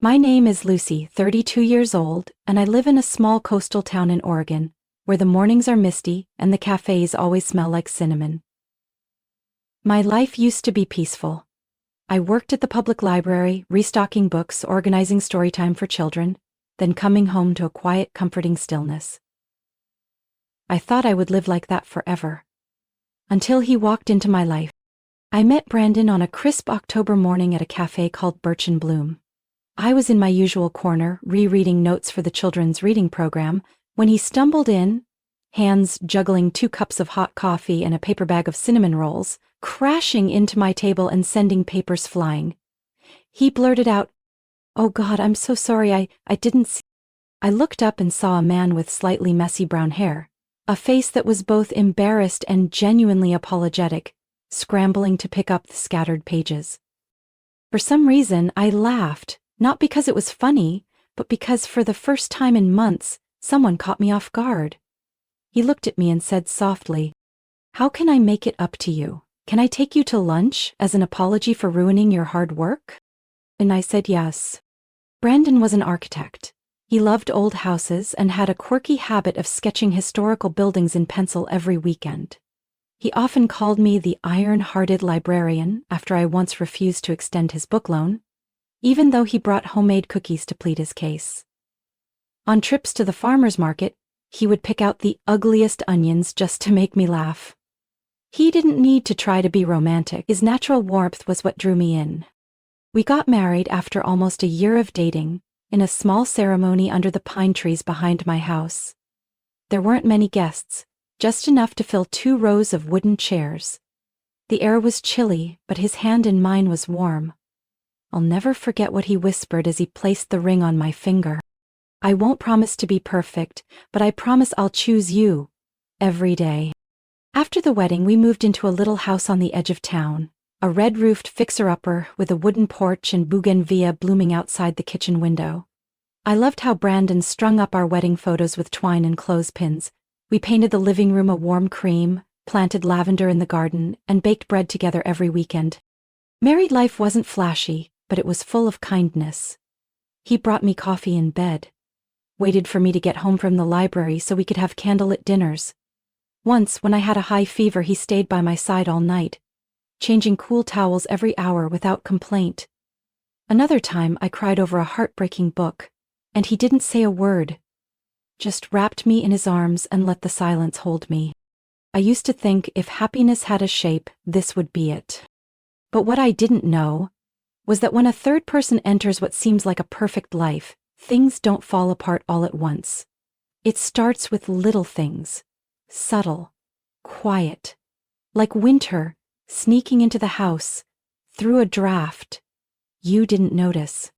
My name is Lucy, 32 years old, and I live in a small coastal town in Oregon, where the mornings are misty and the cafes always smell like cinnamon. My life used to be peaceful. I worked at the public library, restocking books, organizing story time for children, then coming home to a quiet, comforting stillness. I thought I would live like that forever. Until he walked into my life. I met Brandon on a crisp October morning at a cafe called Birch and Bloom. I was in my usual corner, rereading notes for the children's reading program, when he stumbled in, hands juggling 2 cups of hot coffee and a paper bag of cinnamon rolls, crashing into my table and sending papers flying. He blurted out, "Oh God, I'm so sorry, I didn't see." I looked up and saw a man with slightly messy brown hair, a face that was both embarrassed and genuinely apologetic, scrambling to pick up the scattered pages. For some reason, I laughed, not because it was funny, but because for the first time in months, someone caught me off guard. He looked at me and said softly, "How can I make it up to you? Can I take you to lunch as an apology for ruining your hard work?" And I said yes. Brandon was an architect. He loved old houses and had a quirky habit of sketching historical buildings in pencil every weekend. He often called me the iron-hearted librarian after I once refused to extend his book loan, even though he brought homemade cookies to plead his case. On trips to the farmer's market, he would pick out the ugliest onions just to make me laugh. He didn't need to try to be romantic. His natural warmth was what drew me in. We got married after almost a year of dating, in a small ceremony under the pine trees behind my house. There weren't many guests, just enough to fill 2 rows of wooden chairs. The air was chilly, but his hand in mine was warm. I'll never forget what he whispered as he placed the ring on my finger. "I won't promise to be perfect, but I promise I'll choose you every day." After the wedding, we moved into a little house on the edge of town, a red-roofed fixer-upper with a wooden porch and bougainvillea blooming outside the kitchen window. I loved how Brandon strung up our wedding photos with twine and clothespins. We painted the living room a warm cream, planted lavender in the garden, and baked bread together every weekend. Married life wasn't flashy, but it was full of kindness. He brought me coffee in bed, waited for me to get home from the library so we could have candlelit dinners. Once, when I had a high fever, he stayed by my side all night, changing cool towels every hour without complaint. Another time, I cried over a heartbreaking book, and he didn't say a word, just wrapped me in his arms and let the silence hold me. I used to think if happiness had a shape, this would be it. But what I didn't know was that when a third person enters what seems like a perfect life, things don't fall apart all at once. It starts with little things, subtle, quiet, like winter sneaking into the house through a draft you didn't notice.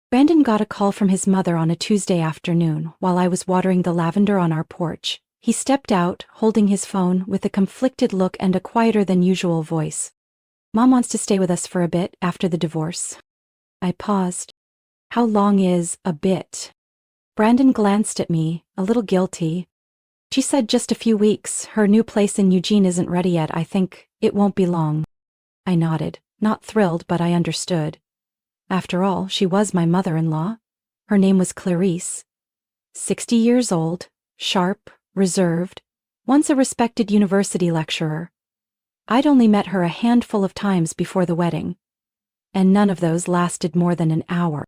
Brandon got a call from his mother on a Tuesday afternoon while I was watering the lavender on our porch. He stepped out, holding his phone with a conflicted look and a quieter than usual voice. "Mom wants to stay with us for a bit after the divorce." I paused. How long is a bit? Brandon glanced at me, a little guilty. "She said just a few weeks. Her new place in Eugene isn't ready yet. I think it won't be long." I nodded, not thrilled, but I understood. After all, she was my mother-in-law. Her name was Clarice. 60 years old, sharp, reserved, once a respected university lecturer. I'd only met her a handful of times before the wedding, and none of those lasted more than an hour.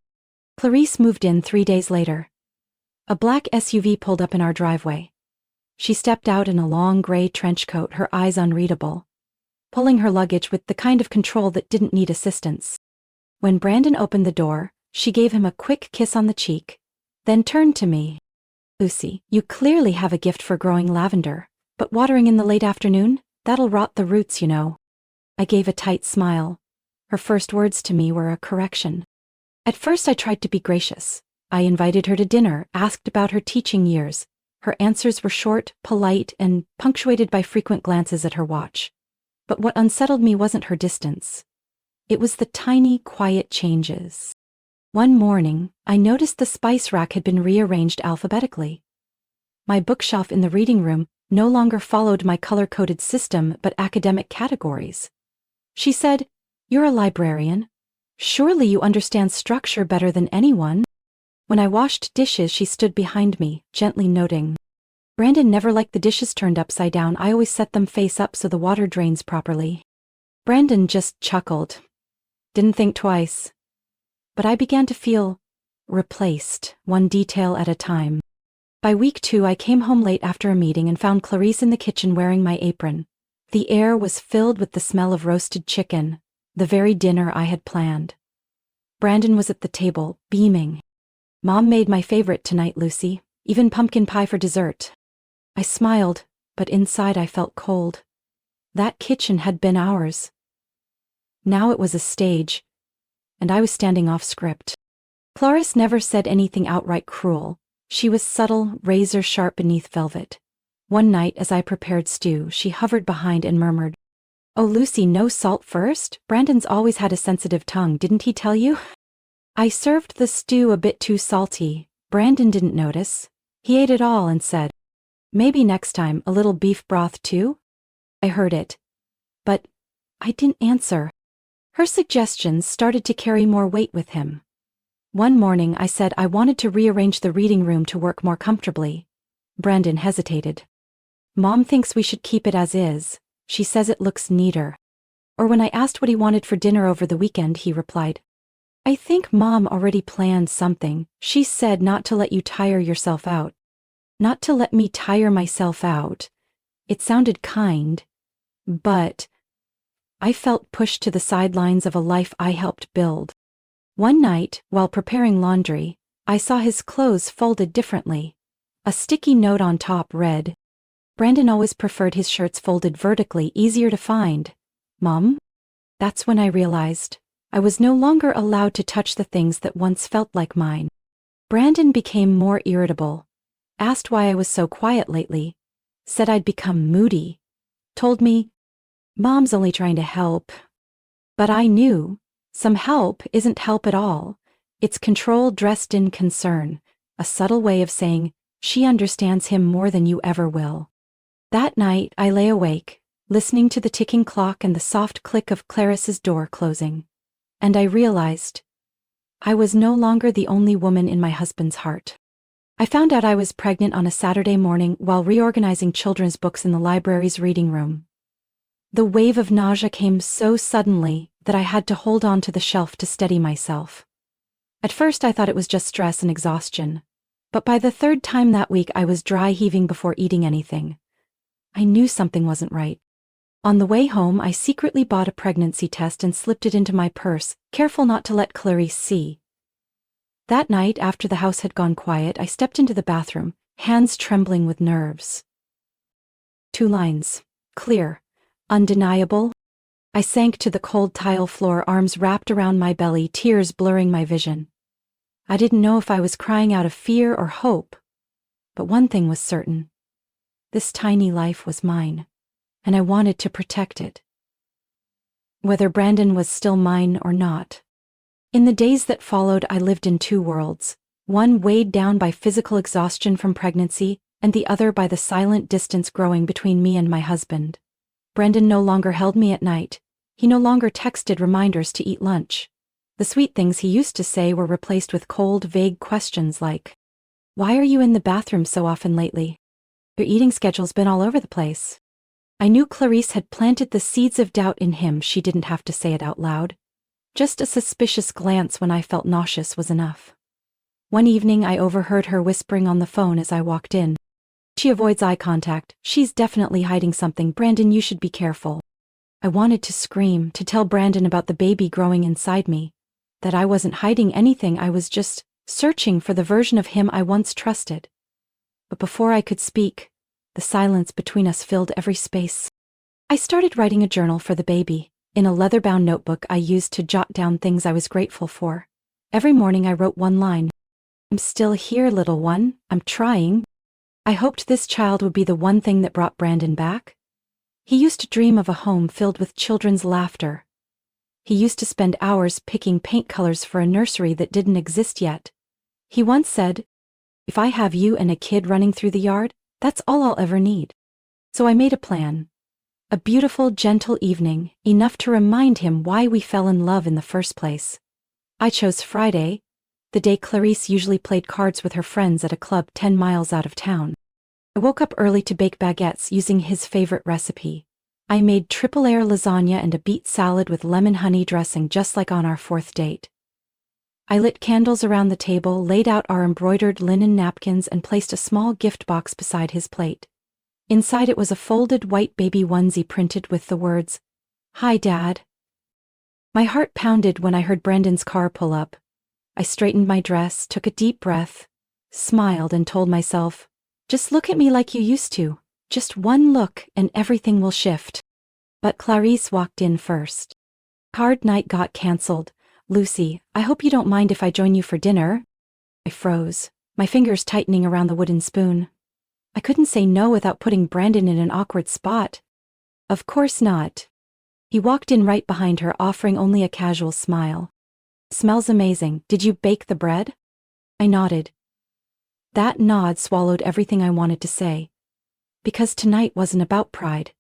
Clarice moved in 3 days later. A black SUV pulled up in our driveway. She stepped out in a long gray trench coat, her eyes unreadable, pulling her luggage with the kind of control that didn't need assistance. When Brandon opened the door, she gave him a quick kiss on the cheek, then turned to me. "Lucy, you clearly have a gift for growing lavender, but watering in the late afternoon? That'll rot the roots, you know." I gave a tight smile. Her first words to me were a correction. At first I tried to be gracious. I invited her to dinner, asked about her teaching years. Her answers were short, polite, and punctuated by frequent glances at her watch. But what unsettled me wasn't her distance. It was the tiny, quiet changes. One morning, I noticed the spice rack had been rearranged alphabetically. My bookshelf in the reading room no longer followed my color-coded system but academic categories. She said, "You're a librarian. Surely you understand structure better than anyone. When I washed dishes, she stood behind me, gently noting. Brandon never liked the dishes turned upside down. I always set them face up so the water drains properly. Brandon just chuckled. Didn't think twice. But I began to feel replaced, one detail at a time. By week 2, I came home late after a meeting and found Clarice in the kitchen wearing my apron. The air was filled with the smell of roasted chicken, the very dinner I had planned. Brandon was at the table, beaming. Mom made my favorite tonight, Lucy, even pumpkin pie for dessert. I smiled, but inside I felt cold. That kitchen had been ours. Now it was a stage, and I was standing off script. Clarice never said anything outright cruel. She was subtle, razor-sharp beneath velvet. One night, as I prepared stew, she hovered behind and murmured, "Oh, Lucy, no salt first? Brandon's always had a sensitive tongue, didn't he tell you?" I served the stew a bit too salty. Brandon didn't notice. He ate it all and said, "Maybe next time, a little beef broth too?" I heard it. But I didn't answer. Her suggestions started to carry more weight with him. One morning I said I wanted to rearrange the reading room to work more comfortably. Brandon hesitated. "Mom thinks we should keep it as is. She says it looks neater." Or when I asked what he wanted for dinner over the weekend, he replied, "I think Mom already planned something. She said not to let you tire yourself out." Not to let me tire myself out. It sounded kind, but I felt pushed to the sidelines of a life I helped build. One night, while preparing laundry, I saw his clothes folded differently. A sticky note on top read, "Brandon always preferred his shirts folded vertically, easier to find. Mom?" That's when I realized I was no longer allowed to touch the things that once felt like mine. Brandon became more irritable. Asked why I was so quiet lately. Said I'd become moody. Told me, "Mom's only trying to help." But I knew, some help isn't help at all. It's control dressed in concern, a subtle way of saying, she understands him more than you ever will. That night I lay awake, listening to the ticking clock and the soft click of Clarice's door closing. And I realized I was no longer the only woman in my husband's heart. I found out I was pregnant on a Saturday morning while reorganizing children's books in the library's reading room. The wave of nausea came so suddenly that I had to hold on to the shelf to steady myself. At first I thought it was just stress and exhaustion, but by the 3rd time that week I was dry heaving before eating anything. I knew something wasn't right. On the way home, I secretly bought a pregnancy test and slipped it into my purse, careful not to let Clarice see. That night, after the house had gone quiet, I stepped into the bathroom, hands trembling with nerves. 2 lines. Clear. Undeniable. I sank to the cold tile floor, arms wrapped around my belly, tears blurring my vision. I didn't know if I was crying out of fear or hope. But one thing was certain. This tiny life was mine, and I wanted to protect it. Whether Brandon was still mine or not. In the days that followed, I lived in 2 worlds, one weighed down by physical exhaustion from pregnancy, and the other by the silent distance growing between me and my husband. Brandon no longer held me at night. He no longer texted reminders to eat lunch. The sweet things he used to say were replaced with cold, vague questions like, "Why are you in the bathroom so often lately? Your eating schedule's been all over the place." I knew Clarice had planted the seeds of doubt in him. She didn't have to say it out loud. Just a suspicious glance when I felt nauseous was enough. One evening I overheard her whispering on the phone as I walked in. "She avoids eye contact. She's definitely hiding something. Brandon, you should be careful." I wanted to scream, to tell Brandon about the baby growing inside me. That I wasn't hiding anything, I was just searching for the version of him I once trusted. But before I could speak, the silence between us filled every space. I started writing a journal for the baby. In a leather-bound notebook I used to jot down things I was grateful for. Every morning I wrote 1 line. "I'm still here, little one. I'm trying." I hoped this child would be the one thing that brought Brandon back. He used to dream of a home filled with children's laughter. He used to spend hours picking paint colors for a nursery that didn't exist yet. He once said, "If I have you and a kid running through the yard, that's all I'll ever need." So I made a plan. A beautiful, gentle evening, enough to remind him why we fell in love in the first place. I chose Friday, the day Clarice usually played cards with her friends at a club 10 miles out of town. I woke up early to bake baguettes using his favorite recipe. I made triple layer lasagna and a beet salad with lemon honey dressing just like on our 4th date. I lit candles around the table, laid out our embroidered linen napkins, and placed a small gift box beside his plate. Inside it was a folded white baby onesie printed with the words, "Hi, Dad." My heart pounded when I heard Brandon's car pull up. I straightened my dress, took a deep breath, smiled, and told myself, "Just look at me like you used to. Just one look and everything will shift." But Clarice walked in first. Card night got cancelled. "Lucy, I hope you don't mind if I join you for dinner." I froze, my fingers tightening around the wooden spoon. I couldn't say no without putting Brandon in an awkward spot. "Of course not." He walked in right behind her, offering only a casual smile. "Smells amazing. Did you bake the bread?" I nodded. That nod swallowed everything I wanted to say. Because tonight wasn't about pride.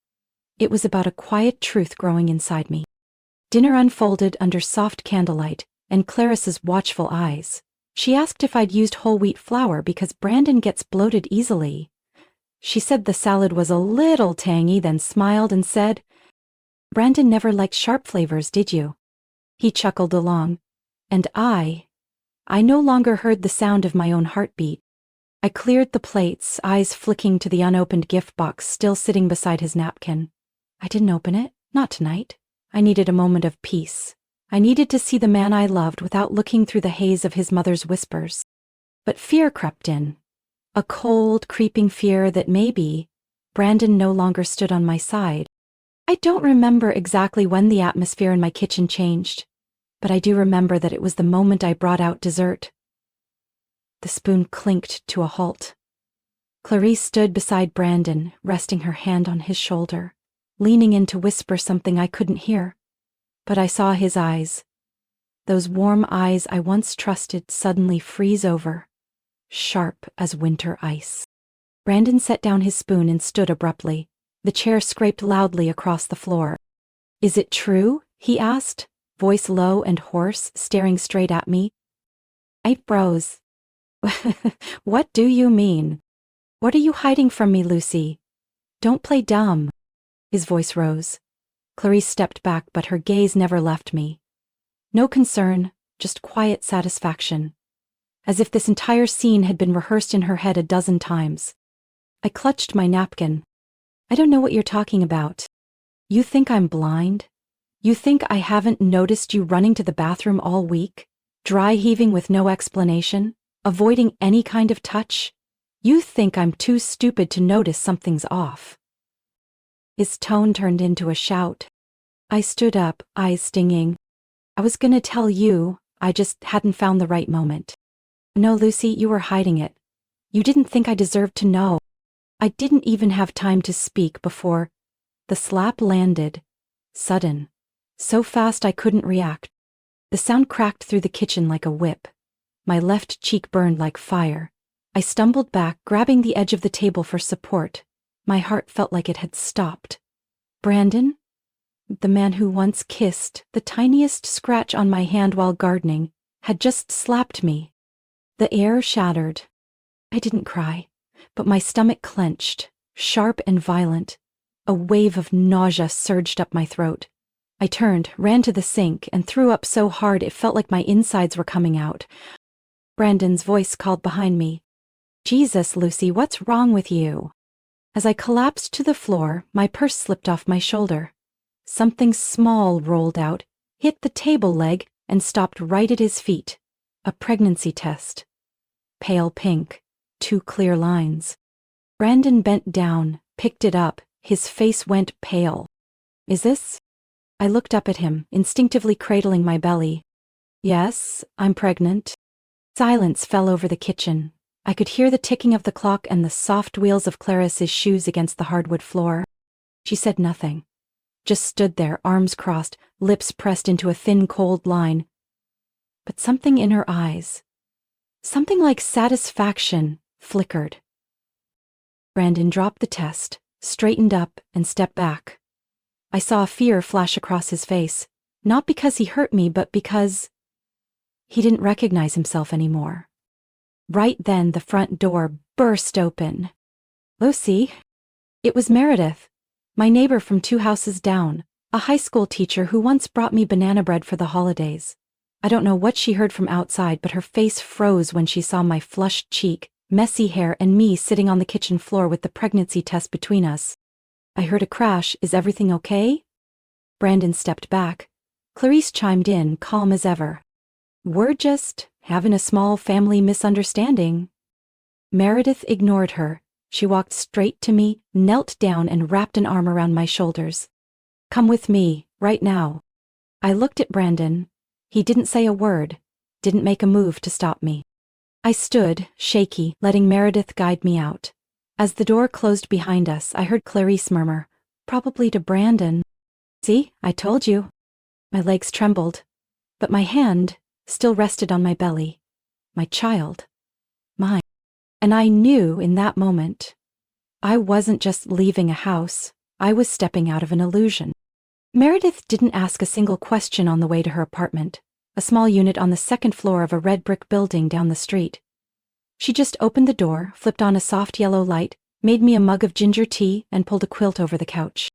It was about a quiet truth growing inside me. Dinner unfolded under soft candlelight and Clarice's watchful eyes. She asked if I'd used whole wheat flour because Brandon gets bloated easily. She said the salad was a little tangy, then smiled and said, "Brandon never liked sharp flavors, did you?" He chuckled along. And I no longer heard the sound of my own heartbeat. I cleared the plates, eyes flicking to the unopened gift box still sitting beside his napkin. I didn't open it, not tonight. I needed a moment of peace. I needed to see the man I loved without looking through the haze of his mother's whispers. But fear crept in. A cold, creeping fear that maybe Brandon no longer stood on my side. I don't remember exactly when the atmosphere in my kitchen changed, but I do remember that it was the moment I brought out dessert. The spoon clinked to a halt. Clarice stood beside Brandon, resting her hand on his shoulder, leaning in to whisper something I couldn't hear. But I saw his eyes. Those warm eyes I once trusted suddenly freeze over, sharp as winter ice. Brandon set down his spoon and stood abruptly. The chair scraped loudly across the floor. "Is it true?" he asked, voice low and hoarse, staring straight at me. I froze. "What do you mean? What are you hiding from me, Lucy? Don't play dumb." His voice rose. Clarice stepped back, but her gaze never left me. No concern, just quiet satisfaction. As if this entire scene had been rehearsed in her head a dozen times. I clutched my napkin. "I don't know what you're talking about. You think I'm blind? You think I haven't noticed you running to the bathroom all week, dry heaving with no explanation, avoiding any kind of touch? You think I'm too stupid to notice something's off." His tone turned into a shout. I stood up, eyes stinging. "I was gonna tell you, I just hadn't found the right moment." "No, Lucy, you were hiding it. You didn't think I deserved to know." I didn't even have time to speak before the slap landed, sudden, so fast I couldn't react. The sound cracked through the kitchen like a whip. My left cheek burned like fire. I stumbled back, grabbing the edge of the table for support. My heart felt like it had stopped. Brandon, the man who once kissed the tiniest scratch on my hand while gardening, had just slapped me. The air shattered. I didn't cry, but my stomach clenched, sharp and violent. A wave of nausea surged up my throat. I turned, ran to the sink, and threw up so hard it felt like my insides were coming out. Brandon's voice called behind me. "Jesus, Lucy, what's wrong with you?" As I collapsed to the floor, my purse slipped off my shoulder. Something small rolled out, hit the table leg, and stopped right at his feet. A pregnancy test. Pale pink. 2 clear lines. Brandon bent down, picked it up, his face went pale. "Is this?" I looked up at him, instinctively cradling my belly. "Yes, I'm pregnant." Silence fell over the kitchen. I could hear the ticking of the clock and the soft wheels of Clarice's shoes against the hardwood floor. She said nothing, just stood there, arms crossed, lips pressed into a thin, cold line. But something in her eyes, something like satisfaction, flickered. Brandon dropped the test, straightened up, and stepped back. I saw fear flash across his face, not because he hurt me, but because He didn't recognize himself anymore. Right then the front door burst open. Lucy. It was Meredith, my neighbor from 2 houses down, a high school teacher who once brought me banana bread for the holidays. I don't know what she heard from outside, but her face froze when she saw my flushed cheek, messy hair, and me sitting on the kitchen floor with the pregnancy test between us. I heard a crash. Is everything okay? Brandon stepped back. Clarice chimed in, calm as ever. We're just having a small family misunderstanding. Meredith ignored her. She walked straight to me, knelt down, and wrapped an arm around my shoulders. Come with me, right now. I looked at Brandon. He didn't say a word, didn't make a move to stop me. I stood, shaky, letting Meredith guide me out. As the door closed behind us, I heard Clarice murmur, probably to Brandon. See, I told you. My legs trembled, but my hand still rested on my belly. My child. Mine. And I knew in that moment, I wasn't just leaving a house, I was stepping out of an illusion. Meredith didn't ask a single question on the way to her apartment, a small unit on the 2nd floor of a red brick building down the street. She just opened the door, flipped on a soft yellow light, made me a mug of ginger tea, and pulled a quilt over the couch.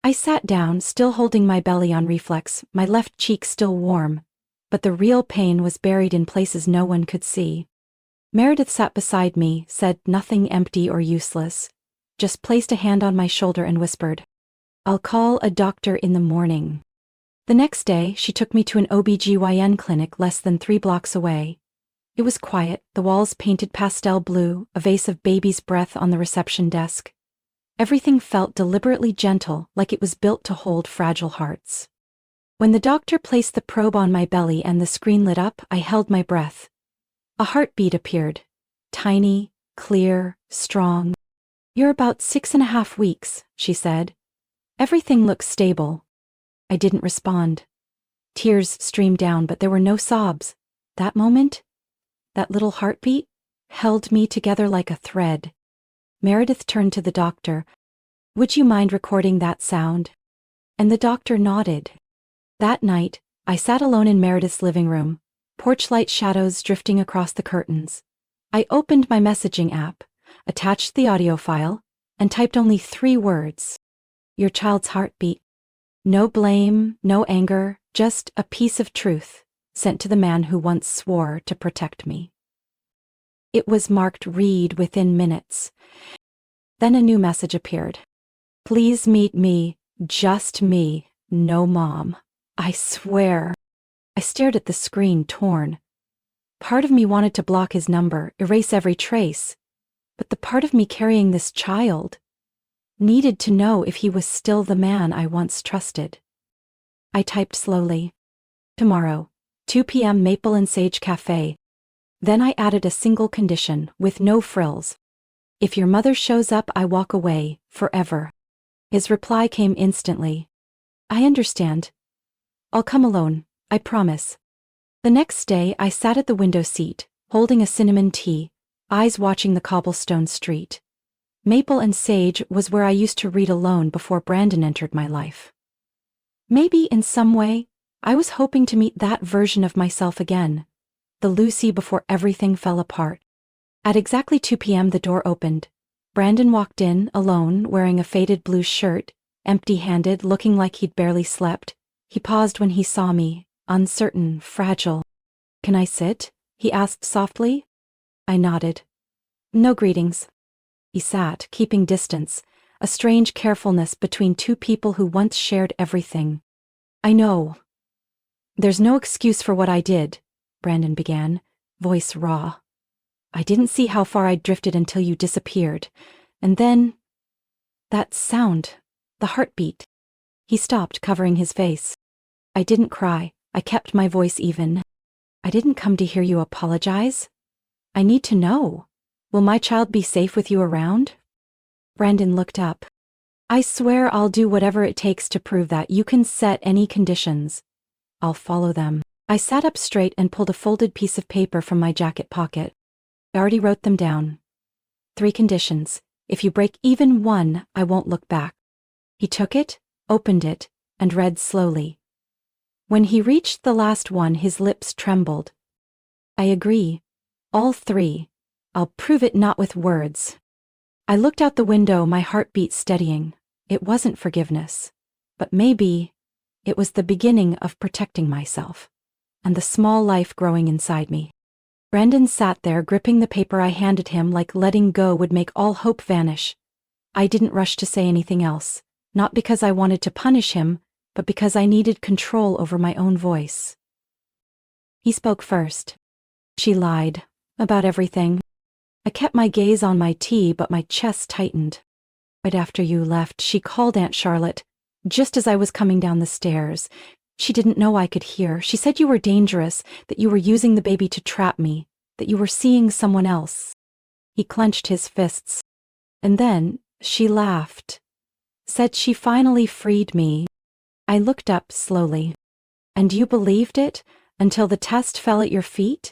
I sat down, still holding my belly on reflex, my left cheek still warm, but the real pain was buried in places no one could see. Meredith sat beside me, said nothing empty or useless, just placed a hand on my shoulder and whispered, I'll call a doctor in the morning. The next day, she took me to an OB/GYN clinic less than 3 blocks away. It was quiet, the walls painted pastel blue, a vase of baby's breath on the reception desk. Everything felt deliberately gentle, like it was built to hold fragile hearts. When the doctor placed the probe on my belly and the screen lit up, I held my breath. A heartbeat appeared. Tiny, clear, strong. You're about 6.5 weeks, she said. Everything looks stable. I didn't respond. Tears streamed down, but there were no sobs. That moment, that little heartbeat, held me together like a thread. Meredith turned to the doctor. Would you mind recording that sound? And the doctor nodded. That night, I sat alone in Meredith's living room, porch light shadows drifting across the curtains. I opened my messaging app, attached the audio file, and typed only 3 words. Your child's heartbeat. No blame, no anger, just a piece of truth, sent to the man who once swore to protect me. It was marked read within minutes. Then a new message appeared. Please meet me, just me, no mom. I swear. I stared at the screen, torn. Part of me wanted to block his number, erase every trace. But the part of me carrying this child needed to know if he was still the man I once trusted. I typed slowly. Tomorrow, 2 p.m. Maple and Sage Cafe. Then I added a single condition, with no frills. If your mother shows up, I walk away, forever. His reply came instantly. I understand. I'll come alone, I promise. The next day, I sat at the window seat, holding a cinnamon tea, eyes watching the cobblestone street. Maple and Sage was where I used to read alone before Brandon entered my life. Maybe in some way, I was hoping to meet that version of myself again, the Lucy before everything fell apart. At exactly 2 p.m. the door opened. Brandon walked in, alone, wearing a faded blue shirt, empty-handed, looking like he'd barely slept. He paused when he saw me, uncertain, fragile. Can I sit? He asked softly. I nodded. No greetings. He sat, keeping distance, a strange carefulness between 2 people who once shared everything. I know. There's no excuse for what I did, Brandon began, voice raw. I didn't see how far I'd drifted until you disappeared. And then, that sound, the heartbeat. He stopped, covering his face. I didn't cry. I kept my voice even. I didn't come to hear you apologize. I need to know. Will my child be safe with you around? Brandon looked up. I swear I'll do whatever it takes to prove that. You can set any conditions. I'll follow them. I sat up straight and pulled a folded piece of paper from my jacket pocket. I already wrote them down. 3 conditions. If you break even one, I won't look back. He took it, opened it, and read slowly. When he reached the last one, his lips trembled, I agree. All three. I'll prove it not with words. I looked out the window, my heartbeat steadying. It wasn't forgiveness. But maybe it was the beginning of protecting myself and the small life growing inside me. Brandon sat there gripping the paper I handed him like letting go would make all hope vanish. I didn't rush to say anything else, not because I wanted to punish him, but because I needed control over my own voice. He spoke first. She lied. About everything. I kept my gaze on my tea, but my chest tightened. Right after you left, she called Aunt Charlotte, just as I was coming down the stairs. She didn't know I could hear. She said you were dangerous, that you were using the baby to trap me, that you were seeing someone else. He clenched his fists. And then she laughed. Said she finally freed me. I looked up slowly. And you believed it until the test fell at your feet?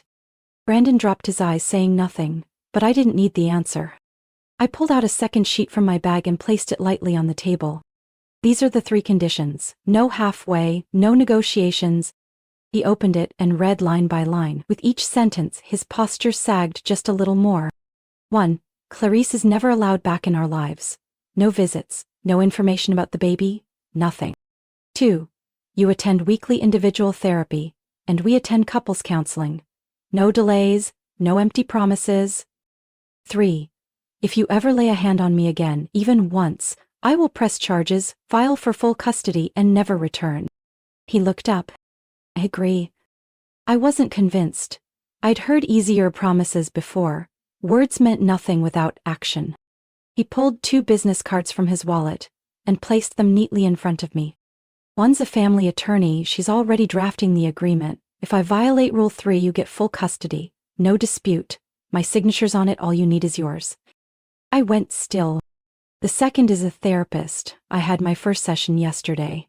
Brandon dropped his eyes, saying nothing, but I didn't need the answer. I pulled out a second sheet from my bag and placed it lightly on the table. These are the 3 conditions. No halfway, no negotiations. He opened it and read line by line. With each sentence, his posture sagged just a little more. 1. Clarice is never allowed back in our lives. No visits, no information about the baby, nothing. 2. You attend weekly individual therapy, and we attend couples counseling. No delays, no empty promises. 3. If you ever lay a hand on me again, even once, I will press charges, file for full custody, and never return. He looked up. I agree. I wasn't convinced. I'd heard easier promises before. Words meant nothing without action. He pulled 2 business cards from his wallet and placed them neatly in front of me. One's a family attorney. She's already drafting the agreement. If I violate Rule 3, you get full custody. No dispute. My signature's on it. All you need is yours. I went still. The second is a therapist. I had my first session yesterday.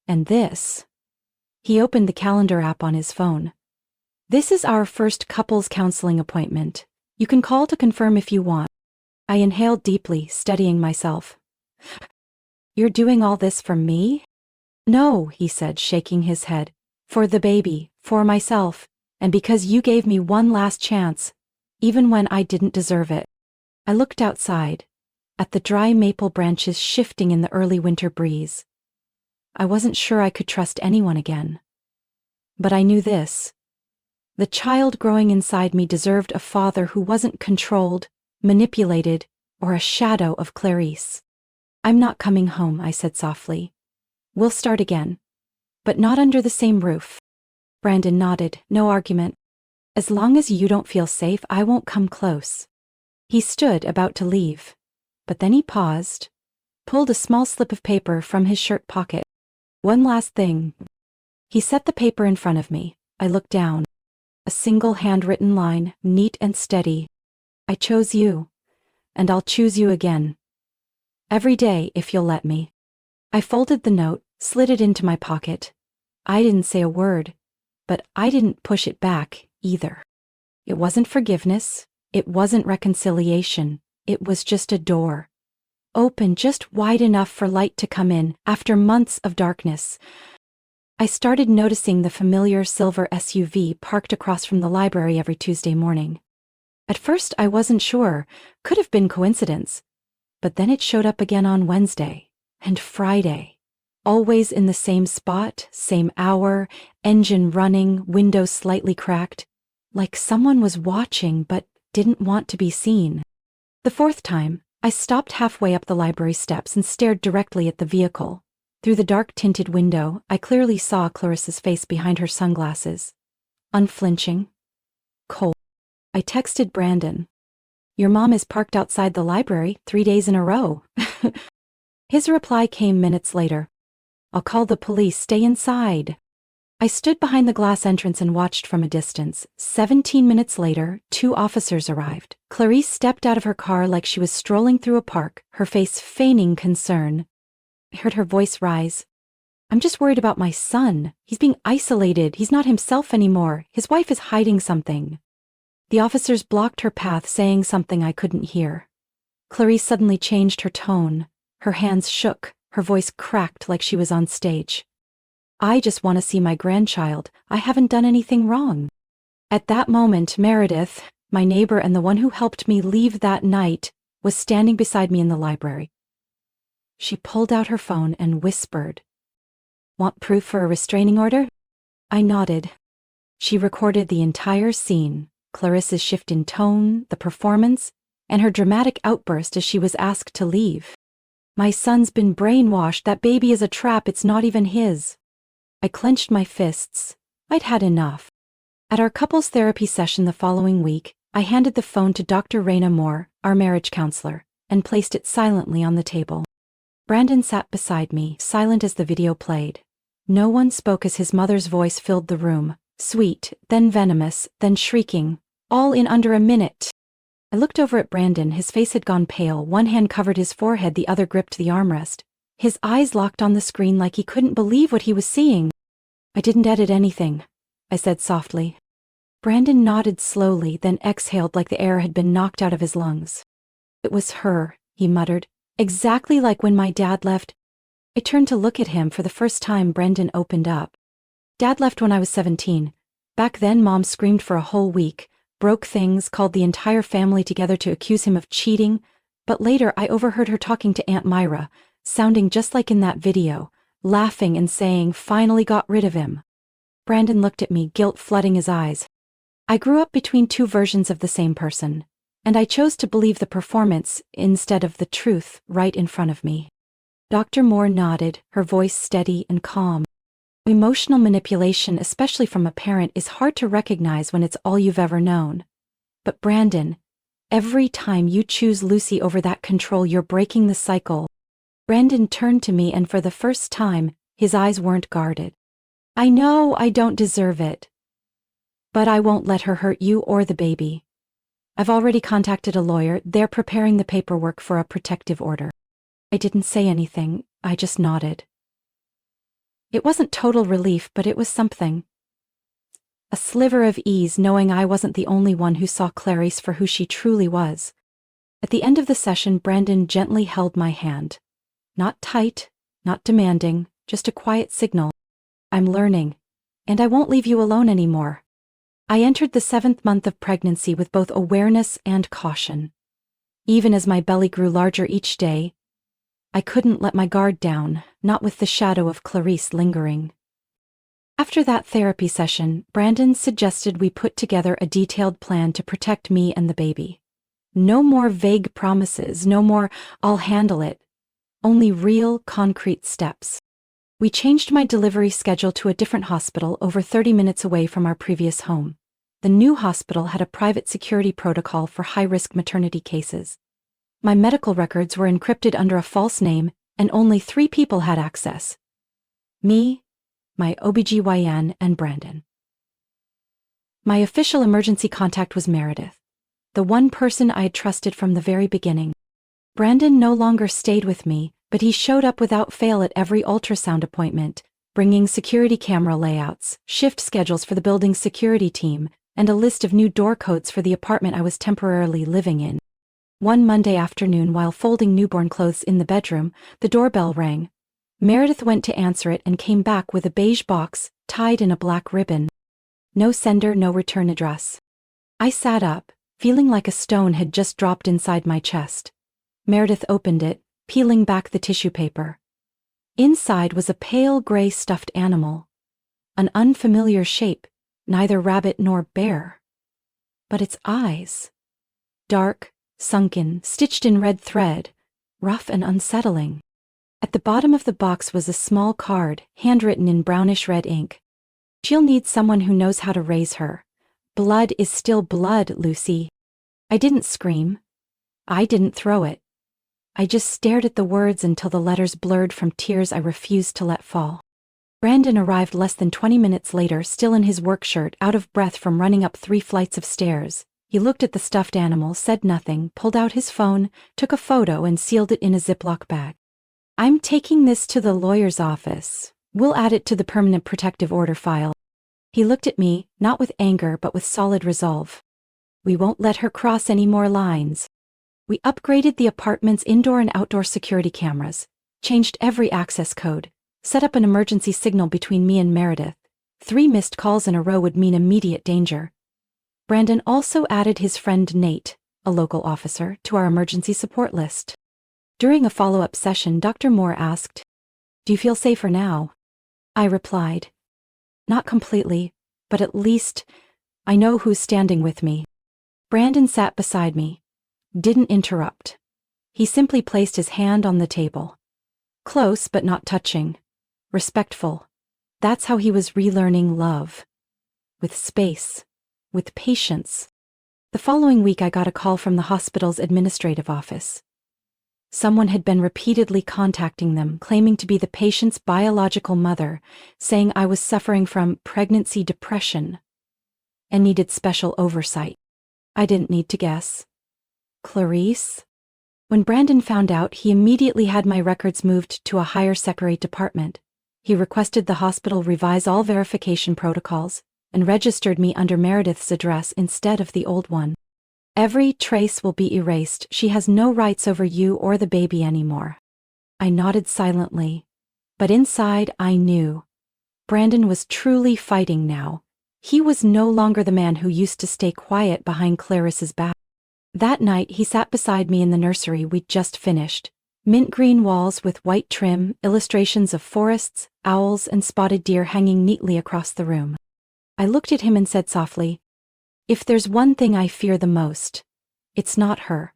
And this. He opened the calendar app on his phone. This is our first couples counseling appointment. You can call to confirm if you want. I inhaled deeply, steadying myself. You're doing all this for me? No, he said, shaking his head. For the baby, for myself, and because you gave me one last chance, even when I didn't deserve it. I looked outside, at the dry maple branches shifting in the early winter breeze. I wasn't sure I could trust anyone again. But I knew this. The child growing inside me deserved a father who wasn't controlled, manipulated, or a shadow of Clarice. I'm not coming home, I said softly. We'll start again. But not under the same roof. Brandon nodded, no argument. As long as you don't feel safe, I won't come close. He stood about to leave. But then he paused, pulled a small slip of paper from his shirt pocket. One last thing. He set the paper in front of me. I looked down. A single handwritten line, neat and steady. I chose you, and I'll choose you again. Every day, if you'll let me. I folded the note, slid it into my pocket. I didn't say a word, but I didn't push it back, either. It wasn't forgiveness. It wasn't reconciliation. It was just a door. Open just wide enough for light to come in after months of darkness. I started noticing the familiar silver SUV parked across from the library every Tuesday morning. At first I wasn't sure, could have been coincidence. But then it showed up again on Wednesday and Friday. Always in the same spot, same hour, engine running, window slightly cracked. Like someone was watching but didn't want to be seen. The 4th time, I stopped halfway up the library steps and stared directly at the vehicle. Through the dark-tinted window, I clearly saw Clarice's face behind her sunglasses. Unflinching. Cold. I texted Brandon. Your mom is parked outside the library 3 days in a row. His reply came minutes later. I'll call the police. Stay inside. I stood behind the glass entrance and watched from a distance. 17 minutes later, 2 officers arrived. Clarice stepped out of her car like she was strolling through a park, her face feigning concern. I heard her voice rise. I'm just worried about my son. He's being isolated. He's not himself anymore. His wife is hiding something. The officers blocked her path, saying something I couldn't hear. Clarice suddenly changed her tone. Her hands shook. Her voice cracked like she was on stage. I just want to see my grandchild. I haven't done anything wrong. At that moment, Meredith, my neighbor and the one who helped me leave that night, was standing beside me in the library. She pulled out her phone and whispered, "Want proof for a restraining order?" I nodded. She recorded the entire scene, Clarice's shift in tone, the performance, and her dramatic outburst as she was asked to leave. "My son's been brainwashed. That baby is a trap. It's not even his." I clenched my fists. I'd had enough. At our couples therapy session the following week, I handed the phone to Dr. Raina Moore, our marriage counselor, and placed it silently on the table. Brandon sat beside me, silent as the video played. No one spoke as his mother's voice filled the room, sweet, then venomous, then shrieking, all in under a minute. I looked over at Brandon. His face had gone pale, one hand covered his forehead, the other gripped the armrest. His eyes locked on the screen like he couldn't believe what he was seeing. "I didn't edit anything," I said softly. Brandon nodded slowly, then exhaled like the air had been knocked out of his lungs. "It was her," he muttered, "exactly like when my dad left." I turned to look at him. For the first time, Brandon opened up. "Dad left when I was 17. Back then, Mom screamed for a whole week, broke things, called the entire family together to accuse him of cheating, but later I overheard her talking to Aunt Myra, sounding just like in that video, laughing and saying, 'Finally got rid of him.'" Brandon looked at me, guilt flooding his eyes. I grew up between two versions of the same person, and I chose to believe the performance instead of the truth right in front of me. Dr. Moore nodded, her voice steady and calm. "Emotional manipulation, especially from a parent, is hard to recognize when it's all you've ever known. But Brandon, every time you choose Lucy over that control, you're breaking the cycle." Brandon turned to me, and for the first time, his eyes weren't guarded. "I know I don't deserve it. But I won't let her hurt you or the baby. I've already contacted a lawyer. They're preparing the paperwork for a protective order." I didn't say anything. I just nodded. It wasn't total relief, but it was something. A sliver of ease knowing I wasn't the only one who saw Clarice for who she truly was. At the end of the session, Brandon gently held my hand. Not tight, not demanding, just a quiet signal. "I'm learning, and I won't leave you alone anymore." I entered the 7th month of pregnancy with both awareness and caution. Even as my belly grew larger each day, I couldn't let my guard down, not with the shadow of Clarice lingering. After that therapy session, Brandon suggested we put together a detailed plan to protect me and the baby. No more vague promises, no more "I'll handle it." Only real, concrete steps. We changed my delivery schedule to a different hospital over 30 minutes away from our previous home. The new hospital had a private security protocol for high-risk maternity cases. My medical records were encrypted under a false name, and only 3 people had access. Me, my OBGYN, and Brandon. My official emergency contact was Meredith, the one person I had trusted from the very beginning. Brandon no longer stayed with me, but he showed up without fail at every ultrasound appointment, bringing security camera layouts, shift schedules for the building's security team, and a list of new door codes for the apartment I was temporarily living in. One Monday afternoon, while folding newborn clothes in the bedroom, the doorbell rang. Meredith went to answer it and came back with a beige box, tied in a black ribbon. No sender, no return address. I sat up, feeling like a stone had just dropped inside my chest. Meredith opened it, peeling back the tissue paper. Inside was a pale gray stuffed animal. An unfamiliar shape, neither rabbit nor bear. But its eyes. Dark, sunken, stitched in red thread, rough and unsettling. At the bottom of the box was a small card, handwritten in brownish red ink. "She'll need someone who knows how to raise her. Blood is still blood, Lucy." I didn't scream. I didn't throw it. I just stared at the words until the letters blurred from tears I refused to let fall. Brandon arrived less than 20 minutes later, still in his work shirt, out of breath from running up 3 flights of stairs. He looked at the stuffed animal, said nothing, pulled out his phone, took a photo, and sealed it in a Ziploc bag. "I'm taking this to the lawyer's office. We'll add it to the permanent protective order file." He looked at me, not with anger but with solid resolve. "We won't let her cross any more lines." We upgraded the apartment's indoor and outdoor security cameras, changed every access code, set up an emergency signal between me and Meredith. 3 missed calls in a row would mean immediate danger. Brandon also added his friend Nate, a local officer, to our emergency support list. During a follow-up session, Dr. Moore asked, "Do you feel safer now?" I replied, "Not completely, but at least I know who's standing with me." Brandon sat beside me, didn't interrupt. He simply placed his hand on the table. Close but not touching. Respectful. That's how he was relearning love. With space. With patience. The following week I got a call from the hospital's administrative office. Someone had been repeatedly contacting them, claiming to be the patient's biological mother, saying I was suffering from pregnancy depression and needed special oversight. I didn't need to guess. Clarice? When Brandon found out, he immediately had my records moved to a higher secretary department. He requested the hospital revise all verification protocols and registered me under Meredith's address instead of the old one. "Every trace will be erased. She has no rights over you or the baby anymore." I nodded silently, but inside I knew. Brandon was truly fighting now. He was no longer the man who used to stay quiet behind Clarice's back. That night he sat beside me in the nursery we'd just finished. Mint green walls with white trim, illustrations of forests, owls and spotted deer hanging neatly across the room. I looked at him and said softly, "If there's one thing I fear the most, it's not her.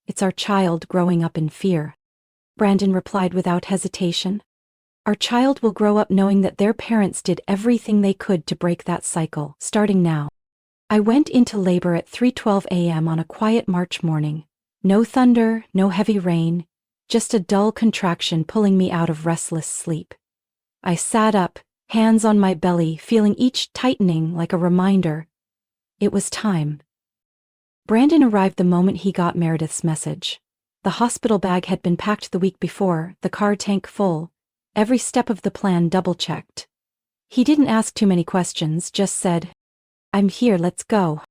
It's our child growing up in fear." Brandon replied without hesitation. "Our child will grow up knowing that their parents did everything they could to break that cycle, starting now." I went into labor at 3:12 a.m. on a quiet March morning. No thunder, no heavy rain, just a dull contraction pulling me out of restless sleep. I sat up, hands on my belly, feeling each tightening like a reminder. It was time. Brandon arrived the moment he got Meredith's message. The hospital bag had been packed the week before, the car tank full, every step of the plan double-checked. He didn't ask too many questions, just said, "I'm here, let's go."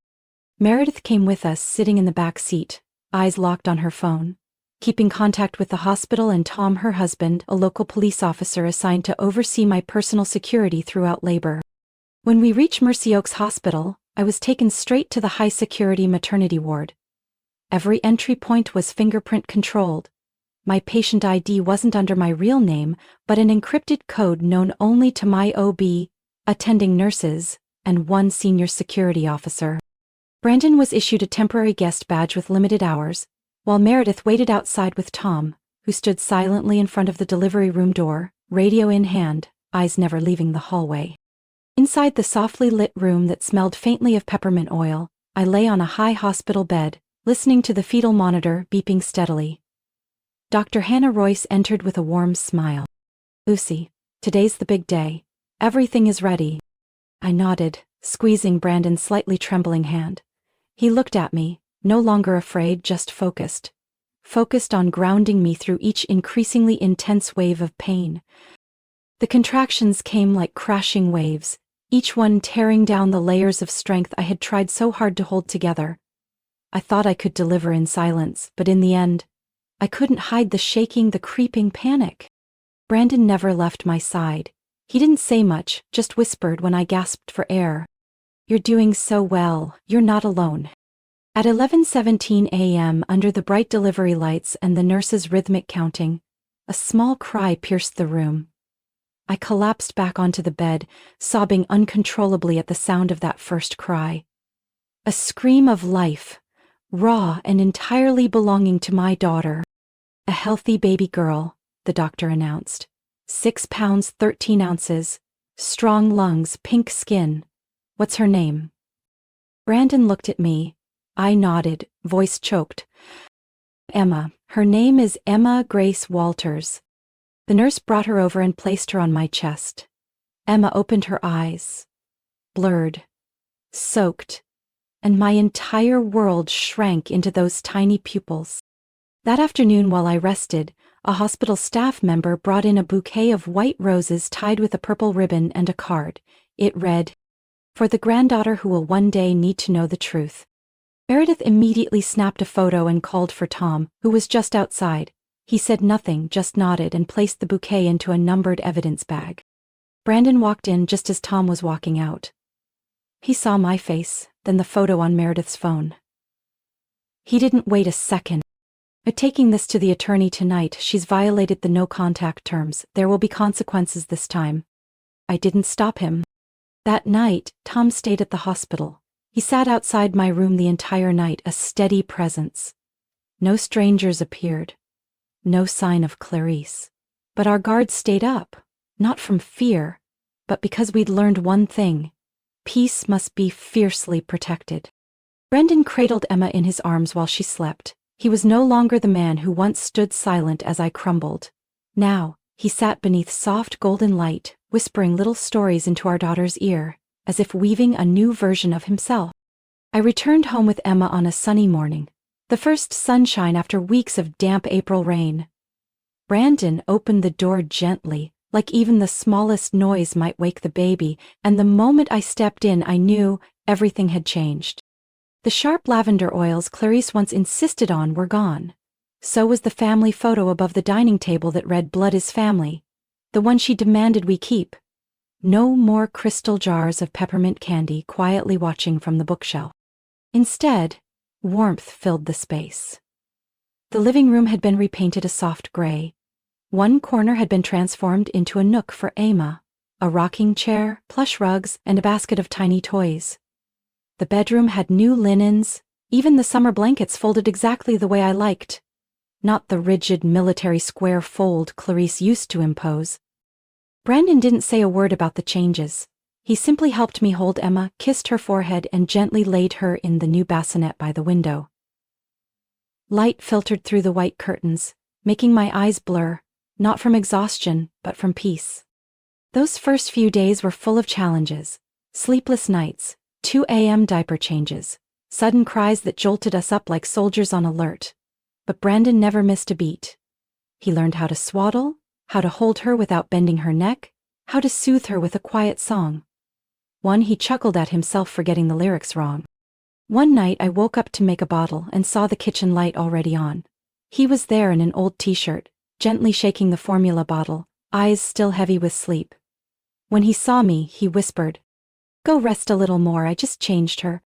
Meredith came with us, sitting in the back seat, eyes locked on her phone, keeping contact with the hospital and Tom, her husband, a local police officer assigned to oversee my personal security throughout labor. When we reached Mercy Oaks Hospital, I was taken straight to the high-security maternity ward. Every entry point was fingerprint controlled. My patient ID wasn't under my real name, but an encrypted code known only to my OB, attending nurses, and one senior security officer. Brandon was issued a temporary guest badge with limited hours, while Meredith waited outside with Tom, who stood silently in front of the delivery room door, radio in hand, eyes never leaving the hallway. Inside the softly lit room that smelled faintly of peppermint oil, I lay on a high hospital bed, listening to the fetal monitor beeping steadily. Dr. Hannah Royce entered with a warm smile. "Lucy, today's the big day. Everything is ready." I nodded, squeezing Brandon's slightly trembling hand. He looked at me, no longer afraid, just focused. Focused on grounding me through each increasingly intense wave of pain. The contractions came like crashing waves, each one tearing down the layers of strength I had tried so hard to hold together. I thought I could deliver in silence, but in the end, I couldn't hide the shaking, the creeping panic. Brandon never left my side. He didn't say much, just whispered when I gasped for air. "You're doing so well, you're not alone." At 11:17 a.m., under the bright delivery lights and the nurse's rhythmic counting, a small cry pierced the room. I collapsed back onto the bed, sobbing uncontrollably at the sound of that first cry. A scream of life, raw and entirely belonging to my daughter. "A healthy baby girl," the doctor announced. 6 pounds 13 ounces, strong lungs, pink skin. "What's her name?" Brandon looked at me. I nodded, voice choked. "Emma. Her name is Emma Grace Walters." The nurse brought her over and placed her on my chest. Emma opened her eyes. Blurred. Soaked. And my entire world shrank into those tiny pupils. That afternoon while I rested, a hospital staff member brought in a bouquet of white roses tied with a purple ribbon and a card. It read, "For the granddaughter who will one day need to know the truth." Meredith immediately snapped a photo and called for Tom, who was just outside. He said nothing, just nodded and placed the bouquet into a numbered evidence bag. Brandon walked in just as Tom was walking out. He saw my face, then the photo on Meredith's phone. He didn't wait a second. "I'm taking this to the attorney tonight. She's violated the no contact terms. There will be consequences this time." I didn't stop him. That night, Tom stayed at the hospital. He sat outside my room the entire night, a steady presence. No strangers appeared. No sign of Clarice. But our guards stayed up, not from fear, but because we'd learned one thing: peace must be fiercely protected. Brendan cradled Emma in his arms while she slept. He was no longer the man who once stood silent as I crumbled. Now, he sat beneath soft golden light, whispering little stories into our daughter's ear, as if weaving a new version of himself. I returned home with Emma on a sunny morning, the first sunshine after weeks of damp April rain. Brandon opened the door gently, like even the smallest noise might wake the baby, and the moment I stepped in, I knew everything had changed. The sharp lavender oils Clarice once insisted on were gone. So was the family photo above the dining table that read "Blood is family," the one she demanded we keep. No more crystal jars of peppermint candy quietly watching from the bookshelf. Instead, warmth filled the space. The living room had been repainted a soft gray. One corner had been transformed into a nook for Emma, a rocking chair, plush rugs, and a basket of tiny toys. The bedroom had new linens, even the summer blankets folded exactly the way I liked. Not the rigid military square fold Clarice used to impose. Brandon didn't say a word about the changes. He simply helped me hold Emma, kissed her forehead, and gently laid her in the new bassinet by the window. Light filtered through the white curtains, making my eyes blur, not from exhaustion, but from peace. Those first few days were full of challenges: sleepless nights, 2 a.m. diaper changes, sudden cries that jolted us up like soldiers on alert. But Brandon never missed a beat. He learned how to swaddle, how to hold her without bending her neck, how to soothe her with a quiet song. One he chuckled at himself for getting the lyrics wrong. One night I woke up to make a bottle and saw the kitchen light already on. He was there in an old t-shirt, gently shaking the formula bottle, eyes still heavy with sleep. When he saw me, he whispered, "Go rest a little more, I just changed her."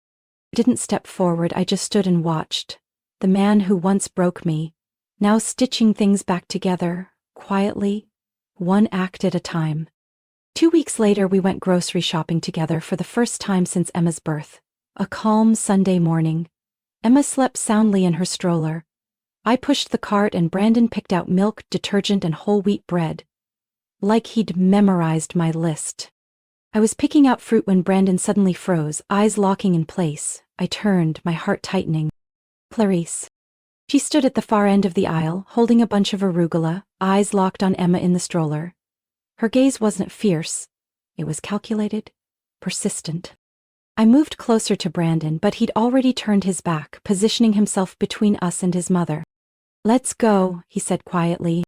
I didn't step forward, I just stood and watched. The man who once broke me, now stitching things back together, quietly, one act at a time. 2 weeks later, we went grocery shopping together for the first time since Emma's birth. A calm Sunday morning. Emma slept soundly in her stroller. I pushed the cart and Brandon picked out milk, detergent, and whole wheat bread. Like he'd memorized my list. I was picking out fruit when Brandon suddenly froze, eyes locking in place. I turned, my heart tightening. Clarice. She stood at the far end of the aisle, holding a bunch of arugula, eyes locked on Emma in the stroller. Her gaze wasn't fierce. It was calculated, persistent. I moved closer to Brandon, but he'd already turned his back, positioning himself between us and his mother. "Let's go," he said quietly.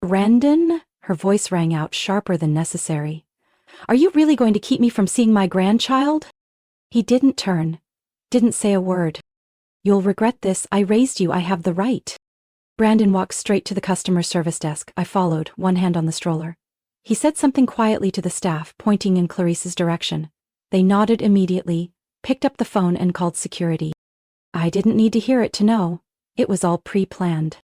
"Brandon?" Her voice rang out sharper than necessary. "Are you really going to keep me from seeing my grandchild?" He didn't turn, didn't say a word. "You'll regret this. I raised you. I have the right." Brandon walked straight to the customer service desk. I followed, one hand on the stroller. He said something quietly to the staff, pointing in Clarice's direction. They nodded immediately, picked up the phone, and called security. I didn't need to hear it to know. It was all pre-planned.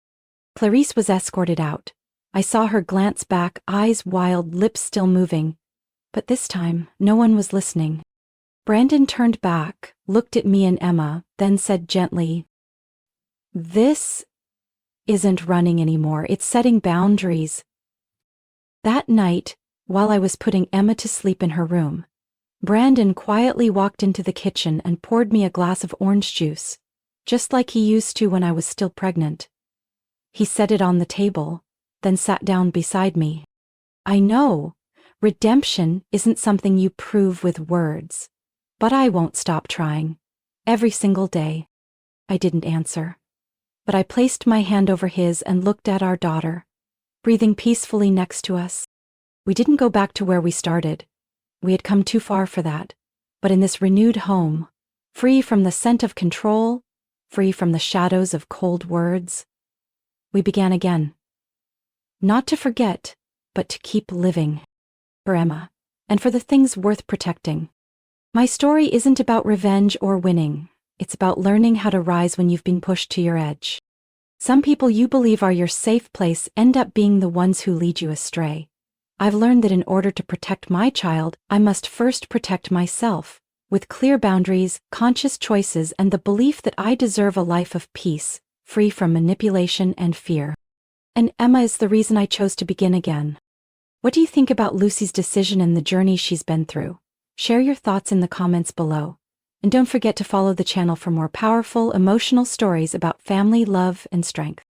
Clarice was escorted out. I saw her glance back, eyes wild, lips still moving. But this time, no one was listening. Brandon turned back, looked at me and Emma, then said gently, "This isn't running anymore, it's setting boundaries." That night, while I was putting Emma to sleep in her room, Brandon quietly walked into the kitchen and poured me a glass of orange juice, just like he used to when I was still pregnant. He set it on the table, then sat down beside me. "I know, redemption isn't something you prove with words, but I won't stop trying. Every single day." I didn't answer, but I placed my hand over his and looked at our daughter, breathing peacefully next to us. We didn't go back to where we started. We had come too far for that. But in this renewed home, free from the scent of control, free from the shadows of cold words, we began again. Not to forget, but to keep living. For Emma, and for the things worth protecting. My story isn't about revenge or winning. It's about learning how to rise when you've been pushed to your edge. Some people you believe are your safe place end up being the ones who lead you astray. I've learned that in order to protect my child, I must first protect myself, with clear boundaries, conscious choices, and the belief that I deserve a life of peace, free from manipulation and fear. And Emma is the reason I chose to begin again. What do you think about Lucy's decision and the journey she's been through? Share your thoughts in the comments below. And don't forget to follow the channel for more powerful, emotional stories about family, love, and strength.